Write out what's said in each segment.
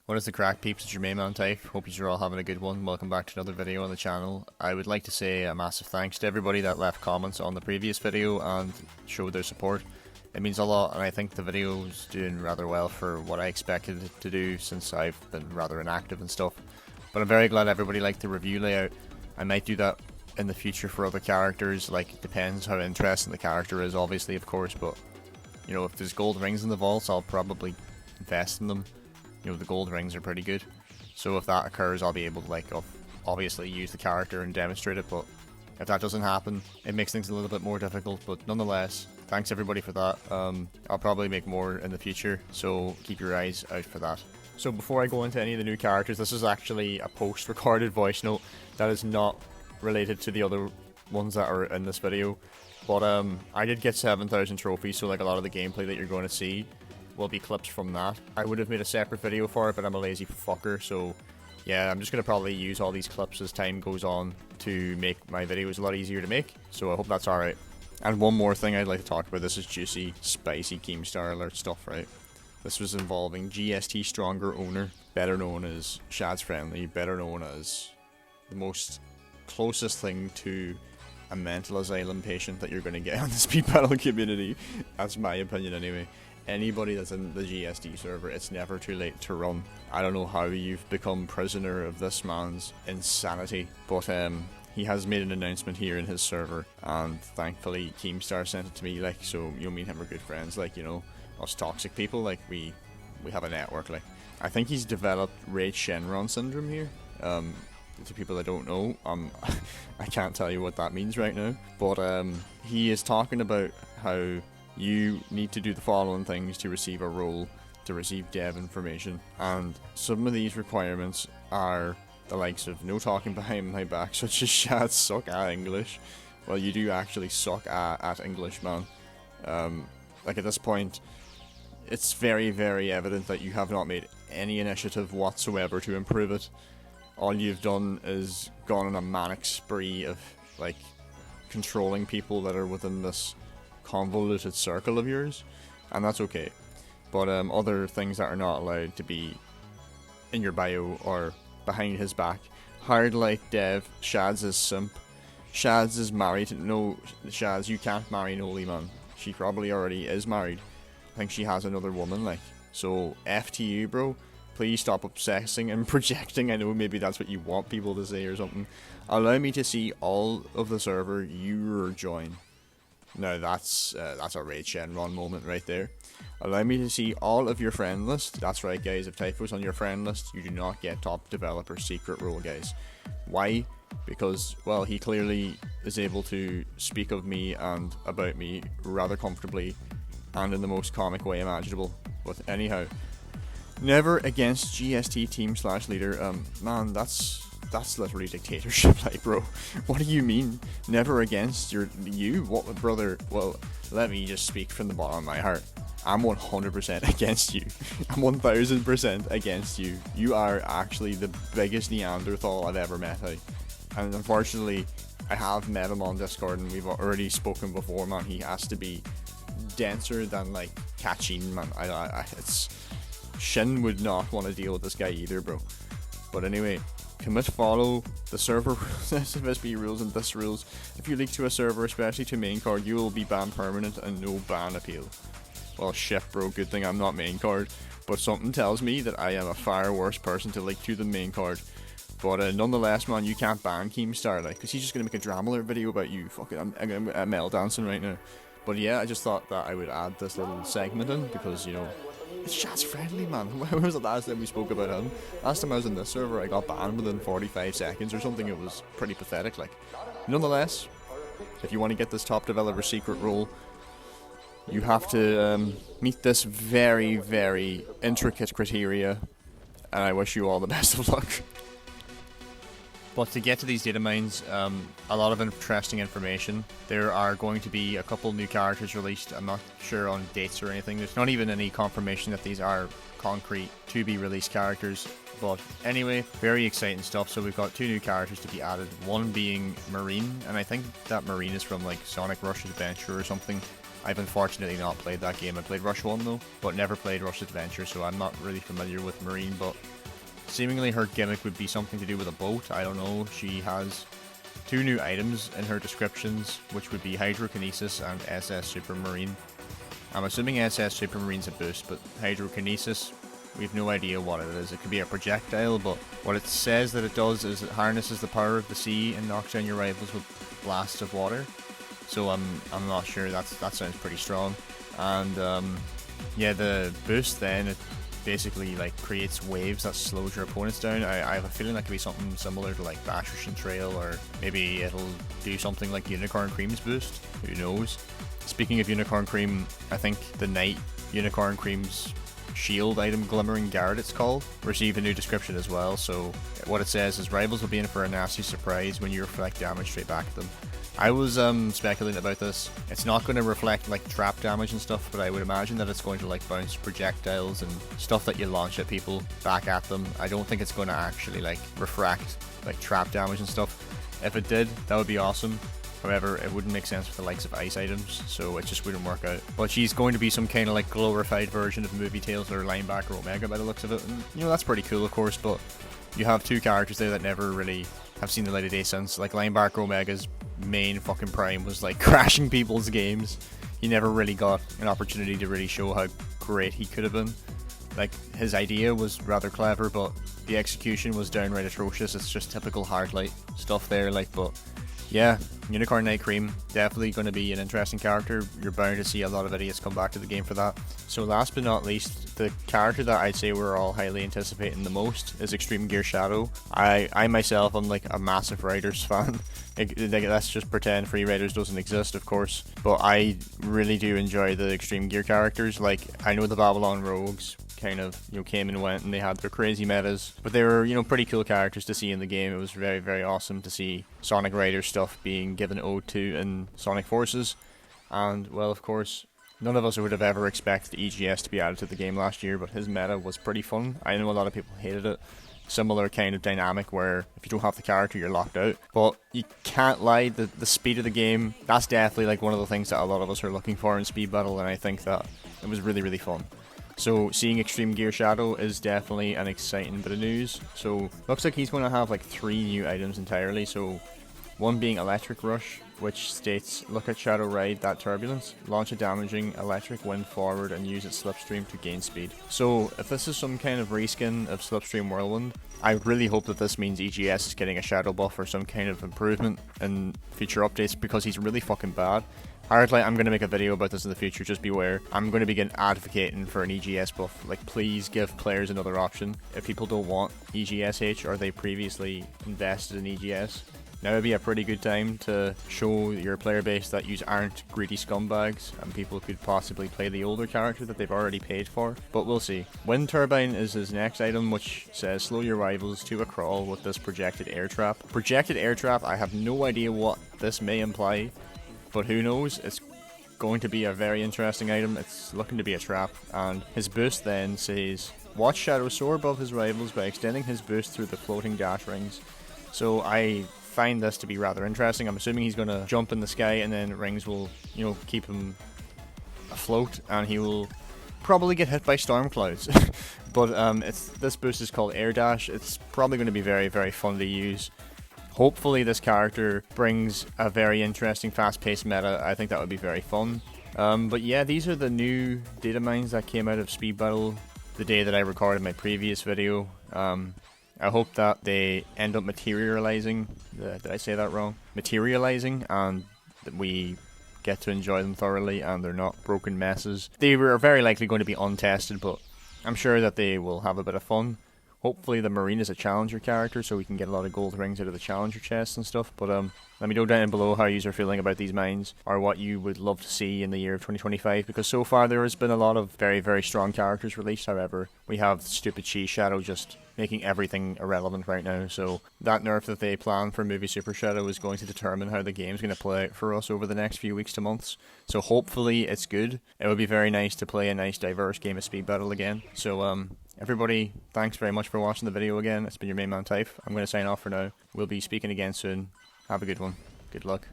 What is the crack, peeps? It's your main man Typho. Hope you're all having a good one. Welcome back to another video on the channel. I would like to say a massive thanks to everybody that left comments on the previous video and showed their support. It means a lot, and I think the video's doing rather well for what I expected it to do since I've been rather inactive and stuff. But I'm very glad everybody liked the review layout. I might do that in the future for other characters. Like, it depends how interesting the character is, obviously, of course, but you know, if there's gold rings in the vaults, I'll probably invest in them. You know, the gold rings are pretty good, so if that occurs, I'll be able to, like, obviously use the character and demonstrate it. But if that doesn't happen, it makes things a little bit more difficult. But nonetheless, thanks everybody for that. I'll probably make more in the future, so keep your eyes out for that. So before I go into any of the new characters, this is actually a post-recorded voice note that is not related to the other ones that are in this video. But I did get 7,000 trophies, so like a lot of the gameplay that you're going to see will be clips from that. I would have made a separate video for it, but I'm a lazy fucker, so yeah, I'm just going to probably use all these clips as time goes on to make my videos a lot easier to make, so I hope that's alright. And one more thing I'd like to talk about, this is juicy, spicy Keemstar alert stuff, right? This was involving GST Stronger Owner, better known as Shad's Friendly, better known as the most closest thing to a mental asylum patient that you're going to get on the speed battle community. That's my opinion anyway. Anybody that's in the GST server, it's never too late to run. I don't know how you've become prisoner of this man's insanity, but he has made an announcement here in his server, and thankfully Keemstar sent it to me, like, so you me and him are good friends, like, you know, us toxic people, like, we have a network, like. I think he's developed Raid Shenron syndrome here. To people that don't know, I can't tell you what that means right now, but he is talking about how you need to do the following things to receive a role, to receive dev information, and some of these requirements are the likes of no talking behind my back, such as Shad suck at English. Well, you do actually suck at English, man. Like, at this point, it's very, very evident that you have not made any initiative whatsoever to improve it. All you've done is gone on a manic spree of, like, controlling people that are within this convoluted circle of yours, and that's okay. But other things that are not allowed to be in your bio or behind his back. Hard like dev, Shad's is simp. Shad's is married. No, Shad's, you can't marry Noli, man. She probably already is married. I think she has another woman, like. So, F to you, bro. Please stop obsessing and projecting. I know maybe that's what you want people to say or something. Allow me to see all of the server you join. Now that's a Raid Shenron moment right there. Allow me to see all of your friend list. That's right, guys. If Typho's on your friend list, you do not get top developer secret role, guys. Why? Because, well, he clearly is able to speak of me and about me rather comfortably and in the most comic way imaginable. But anyhow, never against GST team / leader. Man, that's literally dictatorship, like, bro. What do you mean? Never against you? What, brother? Well, let me just speak from the bottom of my heart. I'm 100% against you. I'm 1000% against you. You are actually the biggest Neanderthal I've ever met, and unfortunately, I have met him on Discord, and we've already spoken before, man. He has to be denser than, like, Kachin, man. It's Shin would not want to deal with this guy either, bro. But anyway, commit follow the server rules, SFSB rules, and this rules. If you leak to a server, especially to main card, you will be banned permanent and no ban appeal. Well, shit, bro, good thing I'm not main card, but something tells me that I am a far worse person to leak to than main card. But nonetheless, man, you can't ban Keemstar, like, because he's just going to make a drama alert video about you. Fucking, I'm ML dancing right now. But yeah, I just thought that I would add this little segment in, because, you know, it's Shad's Friendly, man. When was the last time we spoke about him? Last time I was in this server, I got banned within 45 seconds or something. It was pretty pathetic, like. Nonetheless, if you want to get this top developer secret role, you have to meet this very, very intricate criteria, and I wish you all the best of luck. But to get to these data mines, a lot of interesting information. There are going to be a couple new characters released. I'm not sure on dates or anything. There's not even any confirmation that these are concrete to be released characters. But anyway, very exciting stuff. So we've got 2 new characters to be added. One being Marine, and I think that Marine is from, like, Sonic Rush Adventure or something. I've unfortunately not played that game. I played Rush 1 though, but never played Rush Adventure, so I'm not really familiar with Marine, but Seemingly her gimmick would be something to do with a boat, I don't know. She has 2 new items in her descriptions, which would be Hydrokinesis and SS Supermarine. I'm assuming SS Supermarine's a boost, but Hydrokinesis, we have no idea what it is. It could be a projectile, but what it says that it does is it harnesses the power of the sea and knocks down your rivals with blasts of water. So I'm not sure. That sounds pretty strong. And yeah, the boost then, it basically like creates waves that slows your opponents down. I have a feeling that could be something similar to like Basher's Trail, or maybe it'll do something like Uni-Cream's boost. Who knows? Speaking of Uni-Cream, I think the Knight Uni-Cream's shield item, Glimmering Guard it's called, received a new description as well. So what it says is rivals will be in for a nasty surprise when you reflect damage straight back at them. I was speculating about this. It's not going to reflect like trap damage and stuff, but I would imagine that it's going to like bounce projectiles and stuff that you launch at people back at them. I don't think it's going to actually like refract like trap damage and stuff. If it did, that would be awesome. However, it wouldn't make sense for the likes of ice items, so it just wouldn't work out. But she's going to be some kind of like glorified version of Movie Tales or Linebacker Omega by the looks of it, and you know, that's pretty cool of course, but you have 2 characters there that never really have seen the light of day since. Like Linebacker Omega's main fucking prime was like crashing people's games. He never really got an opportunity to really show how great he could have been. Like, his idea was rather clever, but the execution was downright atrocious. It's just typical Hardlight stuff there, like, but yeah, Unicorn Night Cream, definitely going to be an interesting character. You're bound to see a lot of idiots come back to the game for that. So last but not least, the character that I'd say we're all highly anticipating the most is Extreme Gear Shadow. I myself am like a massive Riders fan. Let's just pretend Free Riders doesn't exist, of course. But I really do enjoy the Extreme Gear characters. Like, I know the Babylon Rogues kind of, you know, came and went and they had their crazy metas, but they were, you know, pretty cool characters to see in the game. It was very, very awesome to see Sonic Rider stuff being given ode to in Sonic Forces. And, well, of course, none of us would have ever expected EGS to be added to the game last year, but his meta was pretty fun. I know a lot of people hated it. Similar kind of dynamic where if you don't have the character, you're locked out. But you can't lie, the speed of the game, that's definitely like one of the things that a lot of us are looking for in Speed Battle, and I think that it was really, really fun. So seeing Extreme Gear Shadow is definitely an exciting bit of news. So looks like he's going to have like 3 new items entirely. So one being Electric Rush, which states, look at Shadow ride that turbulence, launch a damaging electric wind forward and use its slipstream to gain speed. So if this is some kind of reskin of Slipstream Whirlwind, I really hope that this means EGS is getting a Shadow buff or some kind of improvement in future updates, because he's really fucking bad. Hardlight, I'm going to make a video about this in the future, just beware. I'm going to begin advocating for an EGS buff. Like, please give players another option. If people don't want EGSH or they previously invested in EGS, now would be a pretty good time to show your player base that you aren't greedy scumbags and people could possibly play the older character that they've already paid for. But we'll see. Wind Turbine is his next item, which says slow your rivals to a crawl with this projected air trap. Projected air trap, I have no idea what this may imply, but who knows. It's going to be a very interesting item. It's looking to be a trap, and his boost then says watch Shadow soar above his rivals by extending his boost through the floating dash rings. So I find this to be rather interesting. I'm assuming he's going to jump in the sky and then rings will, you know, keep him afloat, and he will probably get hit by storm clouds. But this boost is called Air Dash. It's probably going to be very, very fun to use. Hopefully this character brings a very interesting fast-paced meta. I think that would be very fun. But yeah, these are the new data mines that came out of Speed Battle the day that I recorded my previous video. I hope that they end up materializing. Did I say that wrong? Materializing, and that we get to enjoy them thoroughly and they're not broken messes. They were very likely going to be untested, but I'm sure that they will have a bit of fun. Hopefully the Marine is a challenger character, so we can get a lot of gold rings out of the challenger chests and stuff. But let me know down below how you are feeling about these mines, or what you would love to see in the year of 2025, because so far there has been a lot of very, very strong characters released. However, we have stupid Chi Shadow just making everything irrelevant right now, so that nerf that they plan for Movie Super Shadow is going to determine how the game's going to play out for us over the next few weeks to months. So hopefully it's good. It would be very nice to play a nice diverse game of Speed Battle again. So everybody, thanks very much for watching the video again. It's been your main man Typho. I'm going to sign off for now. We'll be speaking again soon. Have a good one. Good luck.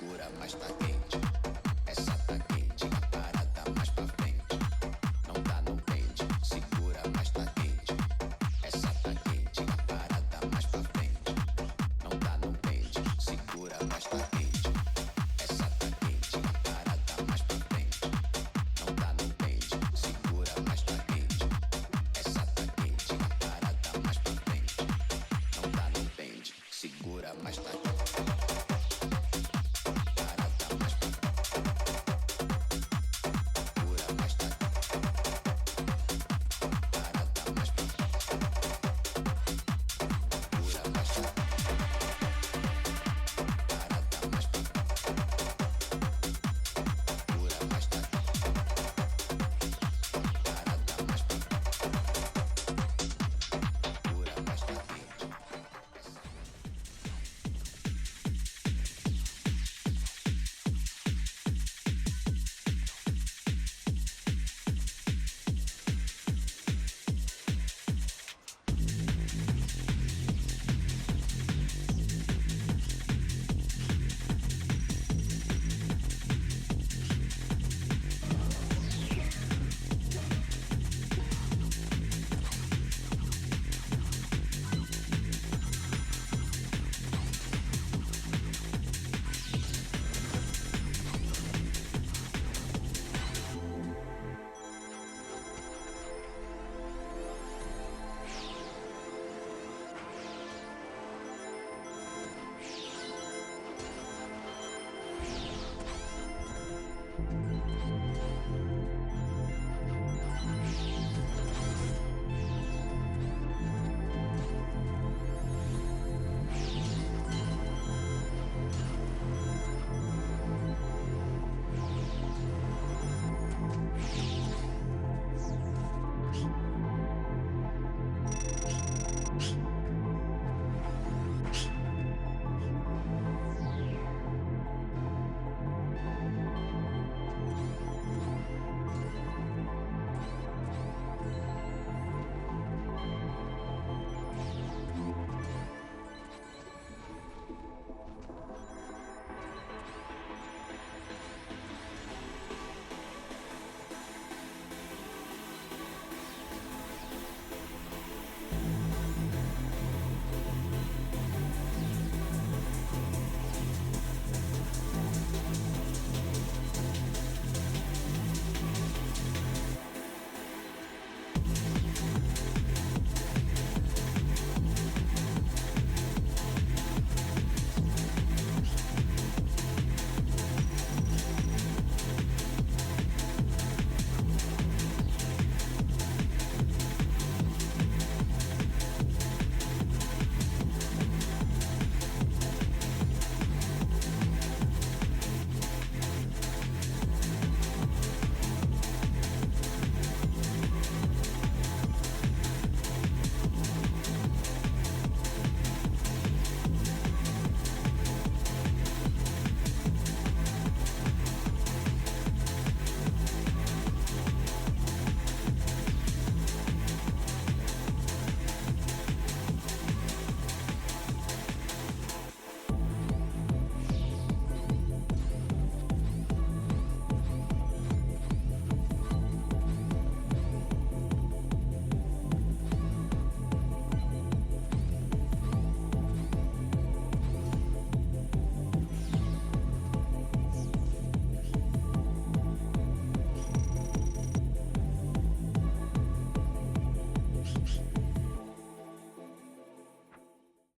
segura, mas tá quente.